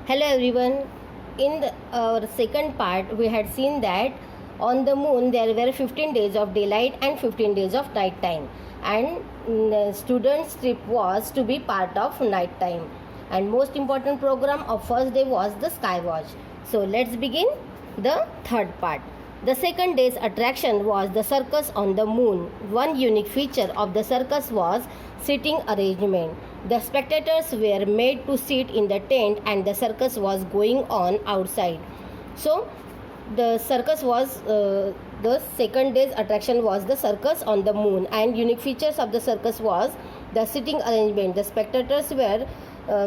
Hello everyone. Our second part, we had seen that on the moon there were 15 days of daylight and 15 days of night time, and the students' trip was to be part of night time. And most important program of first day was the sky watch. So let's begin the third part. The second day's attraction was the circus on the moon. One unique feature of the circus was seating arrangement. The spectators were made to sit in the tent and the circus was going on outside. So the circus was the second day's attraction was the circus on the moon, and unique features of the circus was the sitting arrangement. The spectators were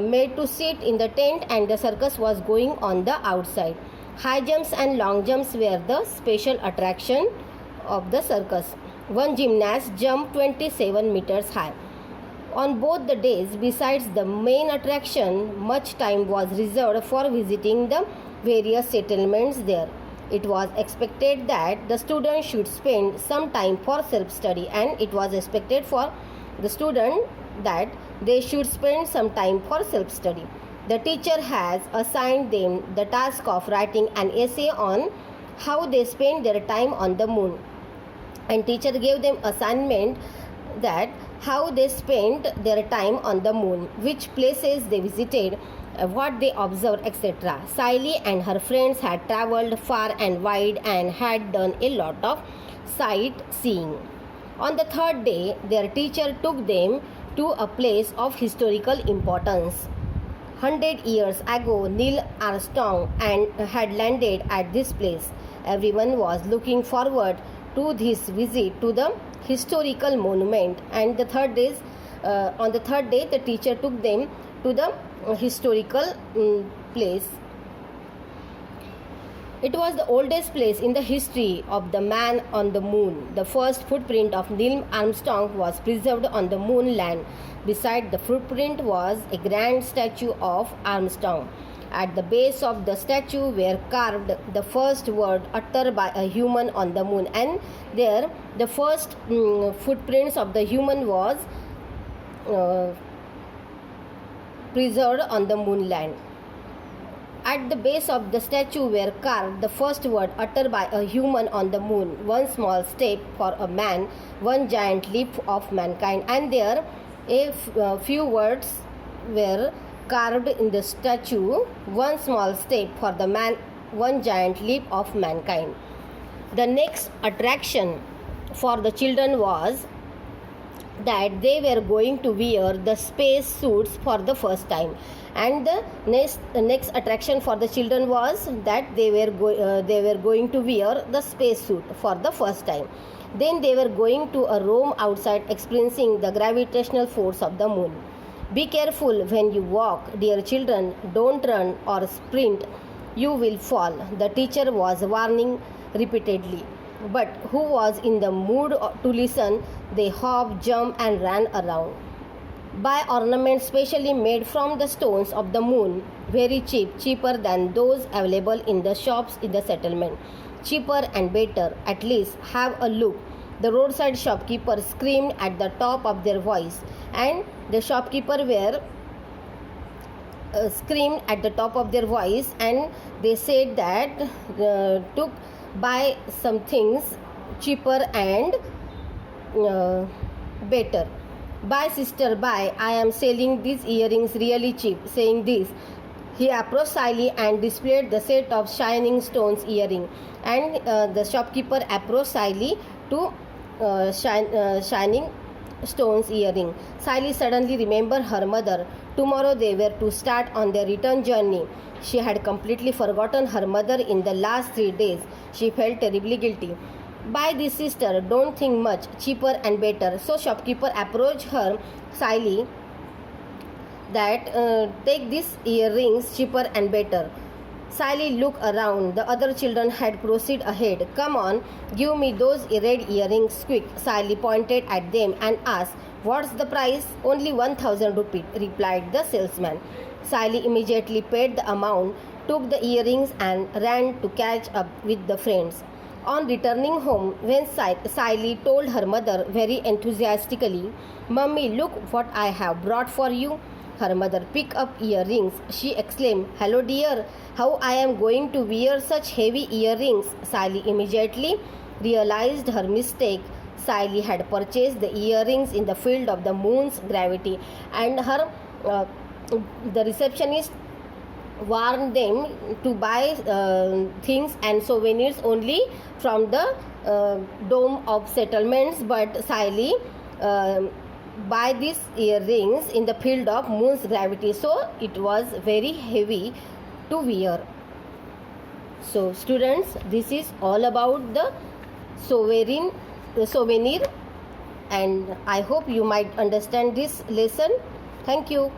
made to sit in the tent and the circus was going on the outside. High jumps and long jumps were the special attraction of the circus. One gymnast jumped 27 meters high. On both the days, besides the main attraction, much time was reserved for visiting the various settlements there. It was expected that the students should spend some time for self-study, and it was expected for the student that they should spend some time for self-study. The teacher has assigned them the task of writing an essay on how they spend their time on the moon. And teacher gave them assignment that how they spent their time on the moon, which places they visited, what they observed, etc. Sally and her friends had traveled far and wide and had done a lot of sightseeing. On the third day, their teacher took them to a place of historical importance. 100 years ago, Neil Armstrong had landed at this place. Everyone was looking forward to this visit to the historical monument, and on the third day, the teacher took them to the historical place. It was the oldest place in the history of the man on the moon. The first footprint of Neil Armstrong was preserved on the moon land. Beside the footprint was a grand statue of Armstrong. At the base of the statue were carved the first word uttered by a human on the moon, and there the first footprints of the human was preserved on the moon land. At the base of the statue were carved the first word uttered by a human on the moon. One small step for a man, one giant leap of mankind. And there a few words were carved in the statue. One small step for the man, one giant leap of mankind. The next attraction for the children was that they were going to wear the space suits for the first time, and the next attraction for the children was that they were going to wear the space suit for the first time. Then they were going to roam outside, experiencing the gravitational force of the moon. Be careful when you walk, dear children. Don't run or sprint. You will fall, the teacher was warning repeatedly. But who was in the mood to listen? They hopped, jumped, and ran around. Buy ornaments specially made from the stones of the moon, very cheap, cheaper than those available in the shops in the settlement. Cheaper and better, at least have a look. The roadside shopkeeper screamed at the top of their voice, and the shopkeeper were screamed at the top of their voice, and they said that to buy some things cheaper and better. Buy, sister, buy. I am selling these earrings really cheap. Saying this, he approached Sally and displayed the set of shining stones earring. And the shopkeeper approached Sally to shining stones earring. Sally suddenly remembered her mother. Tomorrow they were to start on their return journey. She had completely forgotten her mother in the last 3 days. She felt terribly guilty. Buy this, sister, don't think much, cheaper and better. So shopkeeper approached her, Sally, that take these earrings, cheaper and better. Sally looked around. The other children had proceeded ahead. Come on, give me those red earrings quick. Sally pointed at them and asked, what's the price? Only 1,000 rupees, replied the salesman. Sally immediately paid the amount, took the earrings and ran to catch up with the friends. On returning home, when Sally told her mother very enthusiastically, Mummy, look what I have brought for you. her mother picked up earrings. She exclaimed, "Hello, dear. How I am going to wear such heavy earrings?" Sally immediately realized her mistake. Sally had purchased the earrings in the field of the moon's gravity, and the receptionist warned them to buy things and souvenirs only from the dome of settlements. But Sally buy these earrings in the field of moon's gravity, so it was very heavy to wear. So students, this is all about the souvenir, and I hope you might understand this lesson. Thank you.